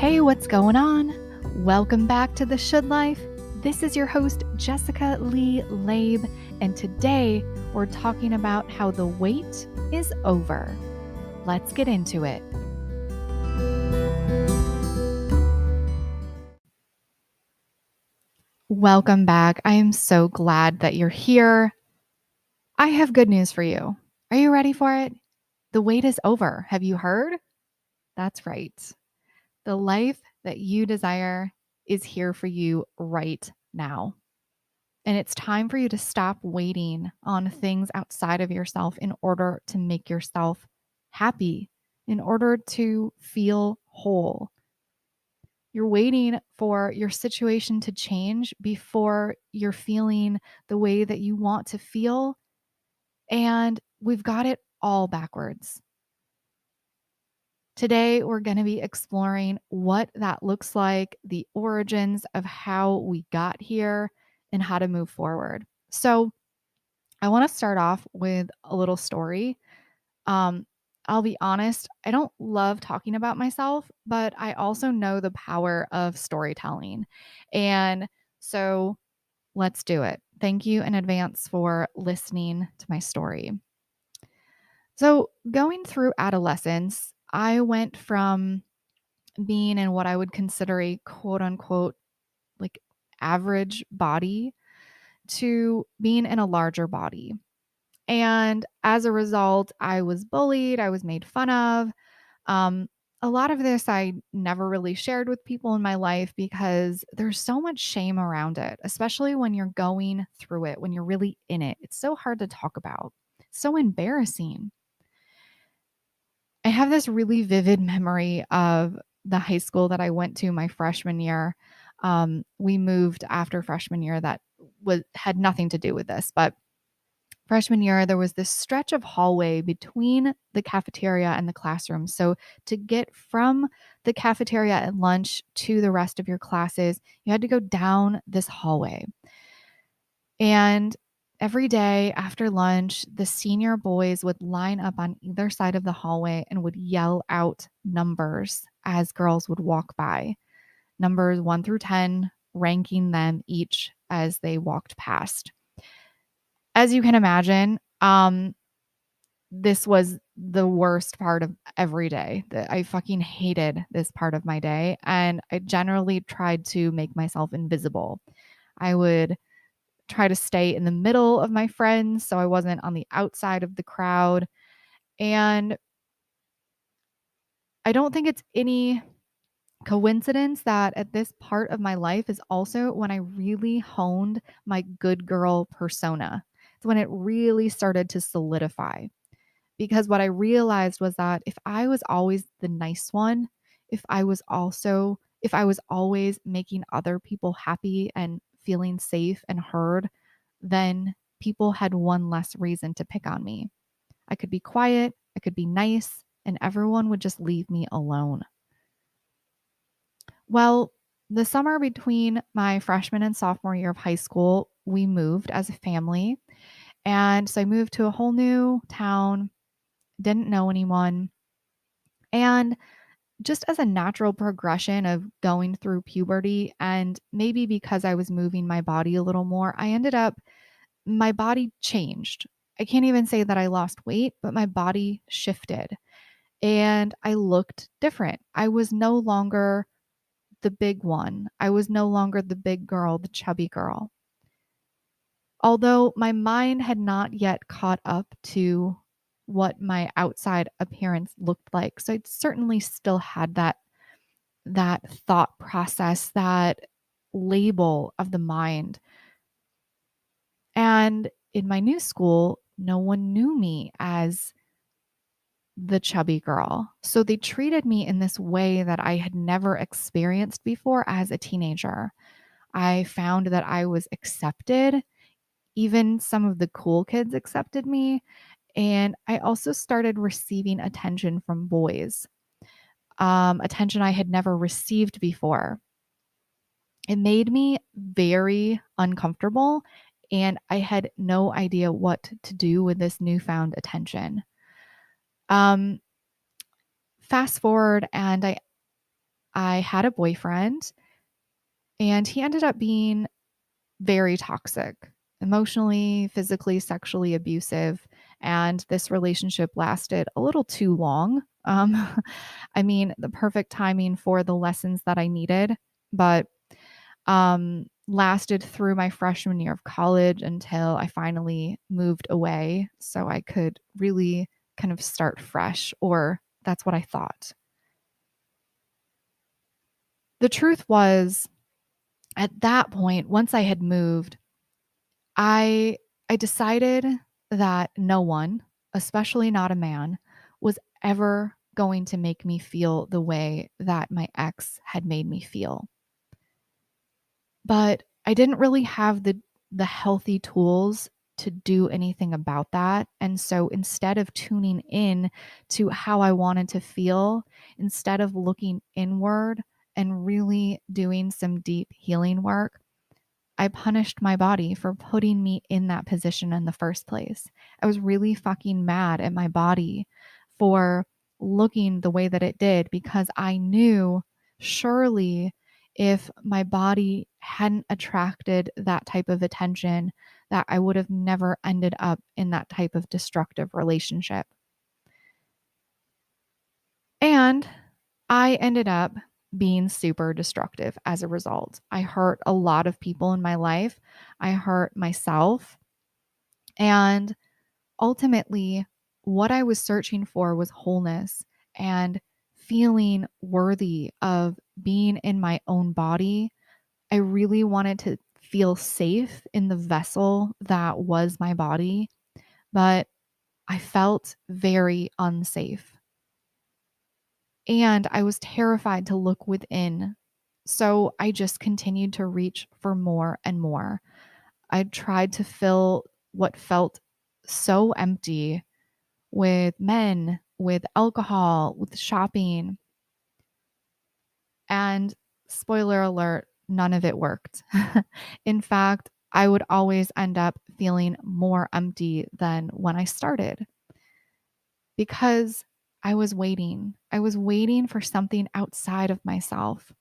Hey, what's going on? Welcome back to The Should Life. This is your host, Jessica Lee Labe, and today we're talking about how the wait is over. Let's get into it. Welcome back. I am so glad that you're here. I have good news for you. Are you ready for it? The wait is over. Have you heard? That's right. The life that you desire is here for you right now. And it's time for you to stop waiting on things outside of yourself in order to make yourself happy, in order to feel whole. You're waiting for your situation to change before you're feeling the way that you want to feel. And we've got it all backwards. Today, we're going to be exploring what that looks like, the origins of how we got here, and how to move forward. So, I want to start off with a little story. Um, I'll be honest, I don't love talking about myself, but I also know the power of storytelling. And so let's do it. Thank you in advance for listening to my story. So, going through adolescence, I went from being in what I would consider a quote unquote like average body to being in a larger body. And as a result, I was bullied, I was made fun of. Um, a lot of this I never really shared with people in my life because there's so much shame around it, especially when you're going through it, when you're really in it. It's so hard to talk about, so embarrassing. I have this really vivid memory of the high school that I went to my freshman year. We moved after freshman year that had nothing to do with this, but freshman year, there was this stretch of hallway between the cafeteria and the classroom. So to get from the cafeteria at lunch to the rest of your classes, you had to go down this hallway. And every day after lunch, the senior boys would line up on either side of the hallway and would yell out numbers as girls would walk by, numbers 1 through 10, ranking them each as they walked past. As you can imagine, this was the worst part of every day. I fucking hated this part of my day, and I generally tried to make myself invisible. I would try to stay in the middle of my friends so I wasn't on the outside of the crowd. And I don't think it's any coincidence that at this part of my life is also when I really honed my good girl persona. It's when it really started to solidify. Because what I realized was that if I was always the nice one, if I was always making other people happy and feeling safe and heard, then people had one less reason to pick on me. I could be quiet, I could be nice, and everyone would just leave me alone. Well, the summer between my freshman and sophomore year of high school, we moved as a family. And so I moved to a whole new town, didn't know anyone. And just as a natural progression of going through puberty, and maybe because I was moving my body a little more, my body changed. I can't even say that I lost weight, but my body shifted and I looked different. I was no longer the big one. I was no longer the big girl, the chubby girl. Although my mind had not yet caught up to what my outside appearance looked like. So I certainly still had that thought process, that label of the mind. And in my new school, no one knew me as the chubby girl. So they treated me in this way that I had never experienced before as a teenager. I found that I was accepted. Even some of the cool kids accepted me. And I also started receiving attention from boys, attention I had never received before. It made me very uncomfortable, and I had no idea what to do with this newfound attention. Um, Fast forward, and I had a boyfriend, and he ended up being very toxic, emotionally, physically, sexually abusive. And this relationship lasted a little too long. I mean, the perfect timing for the lessons that I needed, but lasted through my freshman year of college until I finally moved away so I could really kind of start fresh, or that's what I thought. The truth was, at that point, once I had moved, I I decided that no one, especially not a man, was ever going to make me feel the way that my ex had made me feel. But I didn't really have the healthy tools to do anything about that. And so instead of tuning in to how I wanted to feel, instead of looking inward and really doing some deep healing work, I punished my body for putting me in that position in the first place. I was really fucking mad at my body for looking the way that it did because I knew surely if my body hadn't attracted that type of attention, that I would have never ended up in that type of destructive relationship. And I ended up being super destructive as a result. I hurt a lot of people in my life. I hurt myself. And ultimately, what I was searching for was wholeness and feeling worthy of being in my own body. I really wanted to feel safe in the vessel that was my body, but I felt very unsafe. And I was terrified to look within. So I just continued to reach for more and more. I tried to fill what felt so empty with men, with alcohol, with shopping. And spoiler alert, none of it worked. In fact, I would always end up feeling more empty than when I started because I was waiting. I was waiting for something outside of myself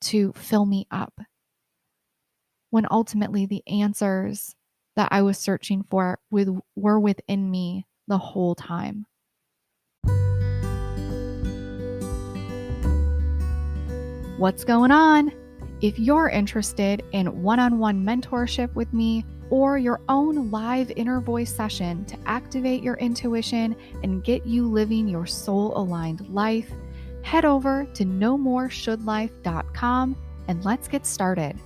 to fill me up when ultimately the answers that I was searching for were within me the whole time. What's going on? If you're interested in one-on-one mentorship with me or your own live inner voice session to activate your intuition and get you living your soul-aligned life, head over to nomoreshouldlife.com and let's get started.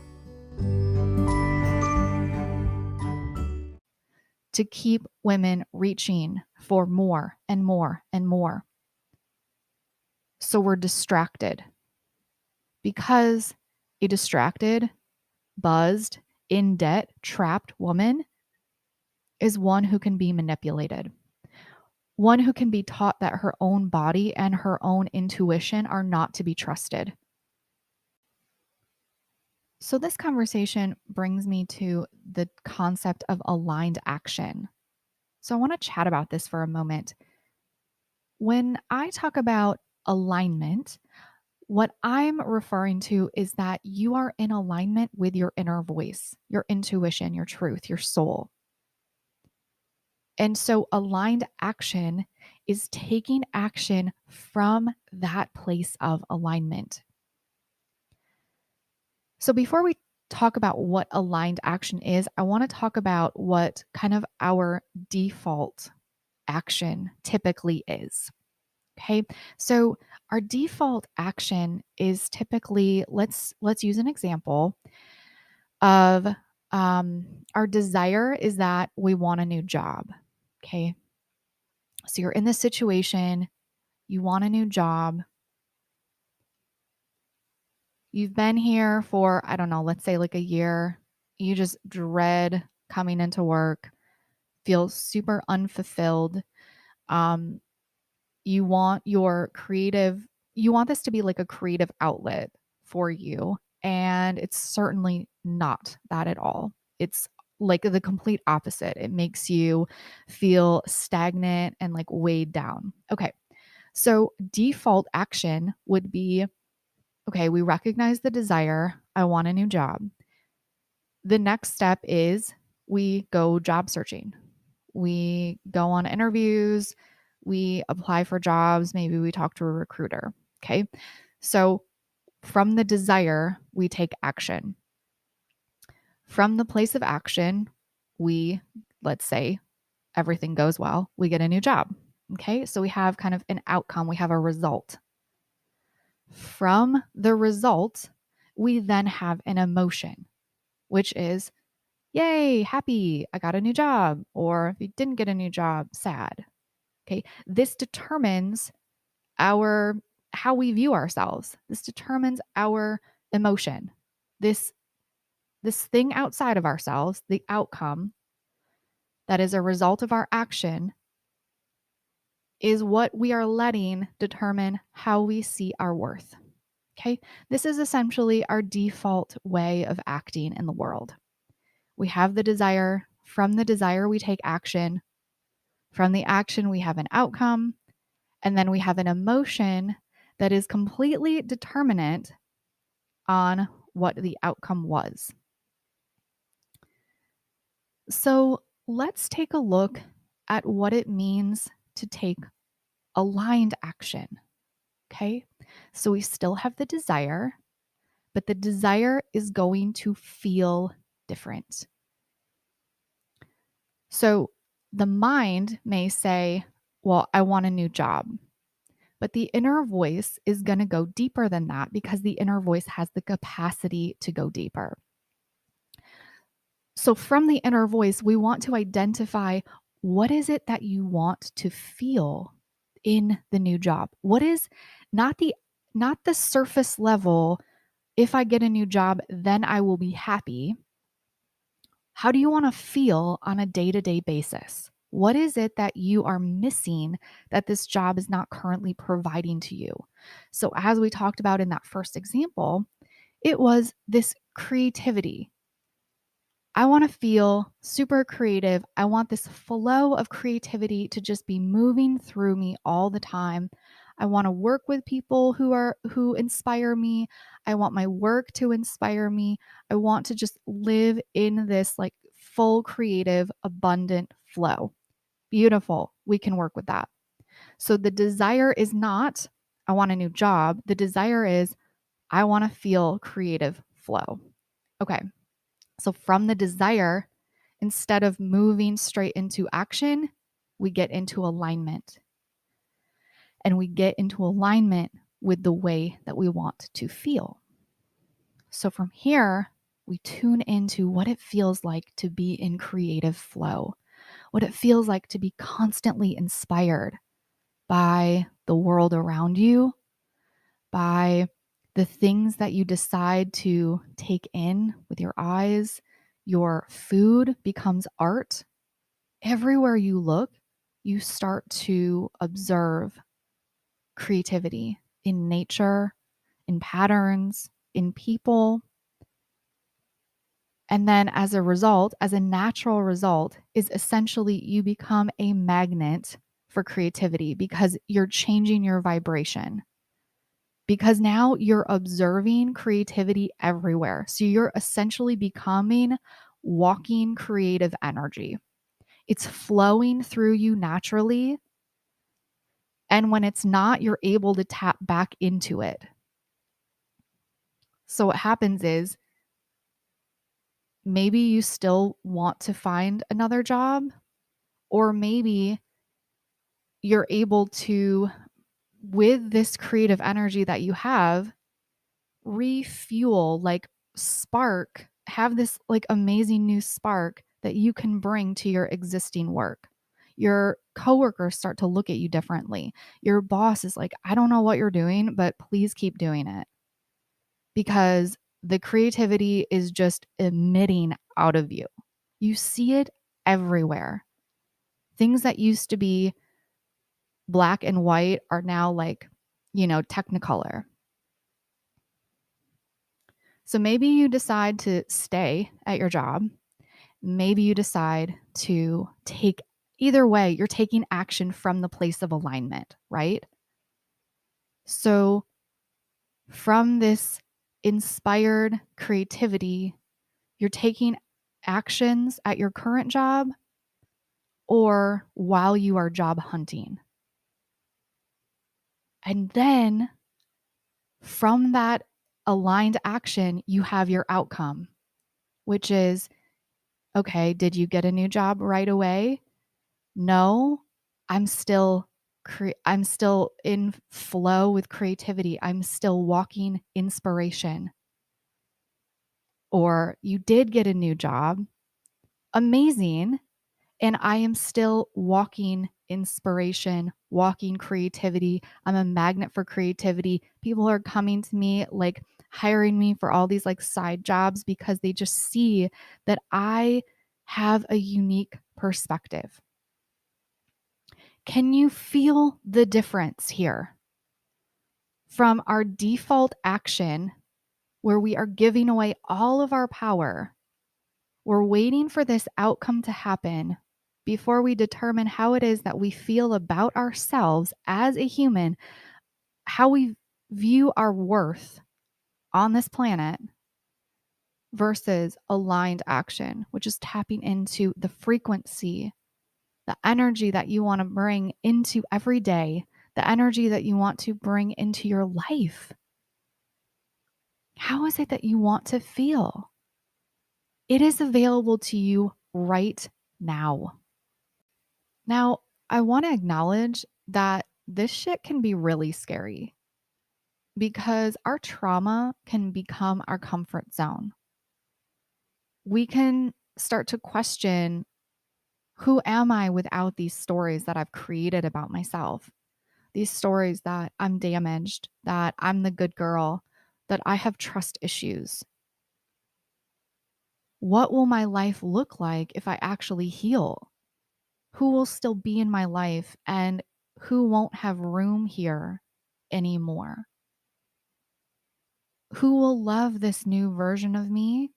To keep women reaching for more and more and more. So we're distracted because a distracted, buzzed, in debt, trapped woman is one who can be manipulated, one who can be taught that her own body and her own intuition are not to be trusted. So, this conversation brings me to the concept of aligned action. So, I want to chat about this for a moment. When I talk about alignment, what I'm referring to is that you are in alignment with your inner voice, your intuition, your truth, your soul. And so aligned action is taking action from that place of alignment. So before we talk about what aligned action is, I want to talk about what kind of our default action typically is. Okay. So our default action is typically, let's use an example of our desire is that we want a new job. Okay. So you're in this situation, you want a new job. You've been here for, I don't know, let's say like a year. You just dread coming into work, feel super unfulfilled. Um, you want you want this to be like a creative outlet for you. And it's certainly not that at all. It's like the complete opposite. It makes you feel stagnant and like weighed down. Okay. So default action would be Okay, we recognize the desire. I want a new job. The next step is we go job searching. We go on interviews, we apply for jobs, maybe we talk to a recruiter. Okay. So from the desire, we take action. From the place of action, we, let's say, everything goes well, we get a new job. Okay. So we have kind of an outcome, we have a result. From the result, we then have an emotion, which is, yay, happy, I got a new job. Or if you didn't get a new job, sad. Okay. This determines our how we view ourselves. This determines our emotion. This this thing outside of ourselves, the outcome that is a result of our action, is what we are letting determine how we see our worth. Okay? This is essentially our default way of acting in the world. We have the desire, from the desire we take action, from the action we have an outcome, and then we have an emotion that is completely determinate on what the outcome was. So let's take a look at what it means to take aligned action. Okay. So we still have the desire, but the desire is going to feel different. So the mind may say, well, I want a new job. But the inner voice is going to go deeper than that because the inner voice has the capacity to go deeper. So from the inner voice, we want to identify what is it that you want to feel in the new job? What is not the surface level, if I get a new job, then I will be happy. How do you want to feel on a day-to-day basis? What is it that you are missing that this job is not currently providing to you? So as we talked about in that first example, it was this creativity. I want to feel super creative. I want this flow of creativity to just be moving through me all the time. I want to work with people who inspire me. I want my work to inspire me. I want to just live in this like full creative abundant flow. Beautiful. We can work with that. So the desire is not I want a new job. The desire is I want to feel creative flow. Okay. So from the desire, instead of moving straight into action, we get into alignment. And we get into alignment with the way that we want to feel. So from here, we tune into what it feels like to be in creative flow, what it feels like to be constantly inspired by the world around you, by the things that you decide to take in with your eyes. Your food becomes art. Everywhere you look, you start to observe creativity in nature, in patterns, in people. And then as a result, as a natural result, is essentially you become a magnet for creativity because you're changing your vibration. Because now you're observing creativity everywhere. So you're essentially becoming walking creative energy. It's flowing through you naturally. And when it's not, you're able to tap back into it. So what happens is maybe you still want to find another job, or maybe you're able to, with this creative energy that you have, refuel, like spark, have this like amazing new spark that you can bring to your existing work. Your coworkers start to look at you differently. Your boss is like, I don't know what you're doing, but please keep doing it. Because the creativity is just emitting out of you. You see it everywhere. Things that used to be black and white are now like, technicolor. So maybe you decide to stay at your job. Maybe you decide to take, either way, you're taking action from the place of alignment, right? So from this inspired creativity, you're taking actions at your current job or while you are job hunting. And then from that aligned action, you have your outcome, which is, okay, did you get a new job right away? No, I'm still in flow with creativity. I'm still walking inspiration. Or you did get a new job. Amazing. And I am still walking inspiration, walking creativity. I'm a magnet for creativity. People are coming to me, like hiring me for all these like side jobs because they just see that I have a unique perspective. Can you feel the difference here? From our default action, where we are giving away all of our power, we're waiting for this outcome to happen before we determine how it is that we feel about ourselves as a human, how we view our worth on this planet, versus aligned action, which is tapping into the frequency, the energy that you want to bring into every day, the energy that you want to bring into your life. How is it that you want to feel? It is available to you right now. Now, I want to acknowledge that this shit can be really scary because our trauma can become our comfort zone. We can start to question, who am I without these stories that I've created about myself? These stories that I'm damaged, that I'm the good girl, that I have trust issues. What will my life look like if I actually heal? Who will still be in my life and who won't have room here anymore? Who will love this new version of me?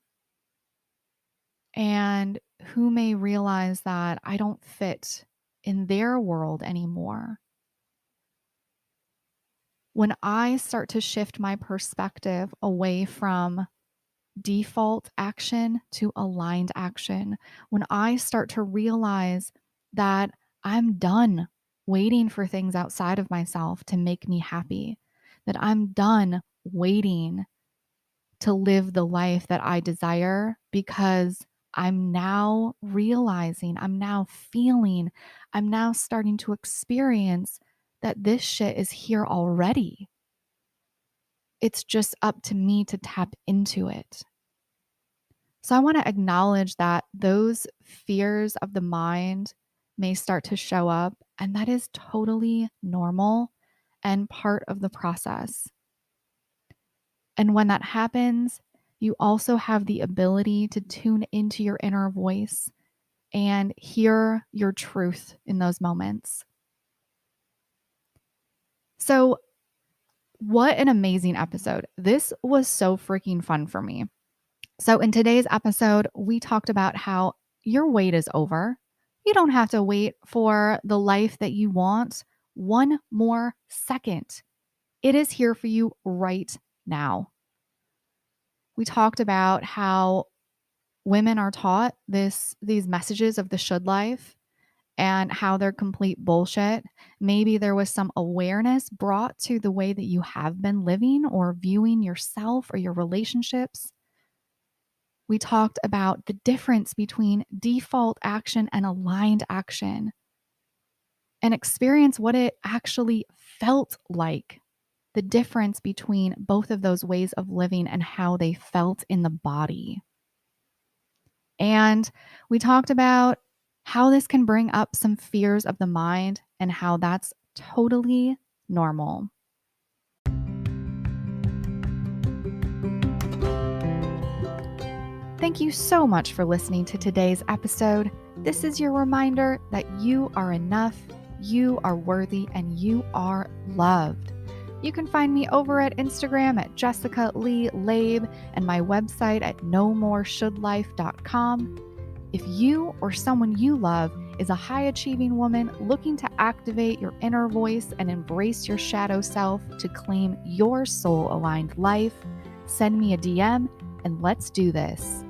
And who may realize that I don't fit in their world anymore? When I start to shift my perspective away from default action to aligned action, when I start to realize that I'm done waiting for things outside of myself to make me happy, that I'm done waiting to live the life that I desire, because I'm now realizing, I'm now feeling, I'm now starting to experience that this shit is here already. It's just up to me to tap into it. So I want to acknowledge that those fears of the mind may start to show up, and that is totally normal and part of the process. And when that happens, you also have the ability to tune into your inner voice and hear your truth in those moments. So, what an amazing episode. This was so freaking fun for me. So, in today's episode, we talked about how your wait is over. You don't have to wait for the life that you want one more second. It is here for you right now. We talked about how women are taught these messages of the should life and how they're complete bullshit. Maybe there was some awareness brought to the way that you have been living or viewing yourself or your relationships. We talked about the difference between default action and aligned action and experience what it actually felt like, the difference between both of those ways of living and how they felt in the body. And we talked about how this can bring up some fears of the mind and how that's totally normal. Thank you so much for listening to today's episode. This is your reminder that you are enough, you are worthy, and you are loved. You can find me over at Instagram at Jessica Lee Labe and my website at nomoreshouldlife.com. If you or someone you love is a high achieving woman looking to activate your inner voice and embrace your shadow self to claim your soul aligned life, send me a DM and let's do this.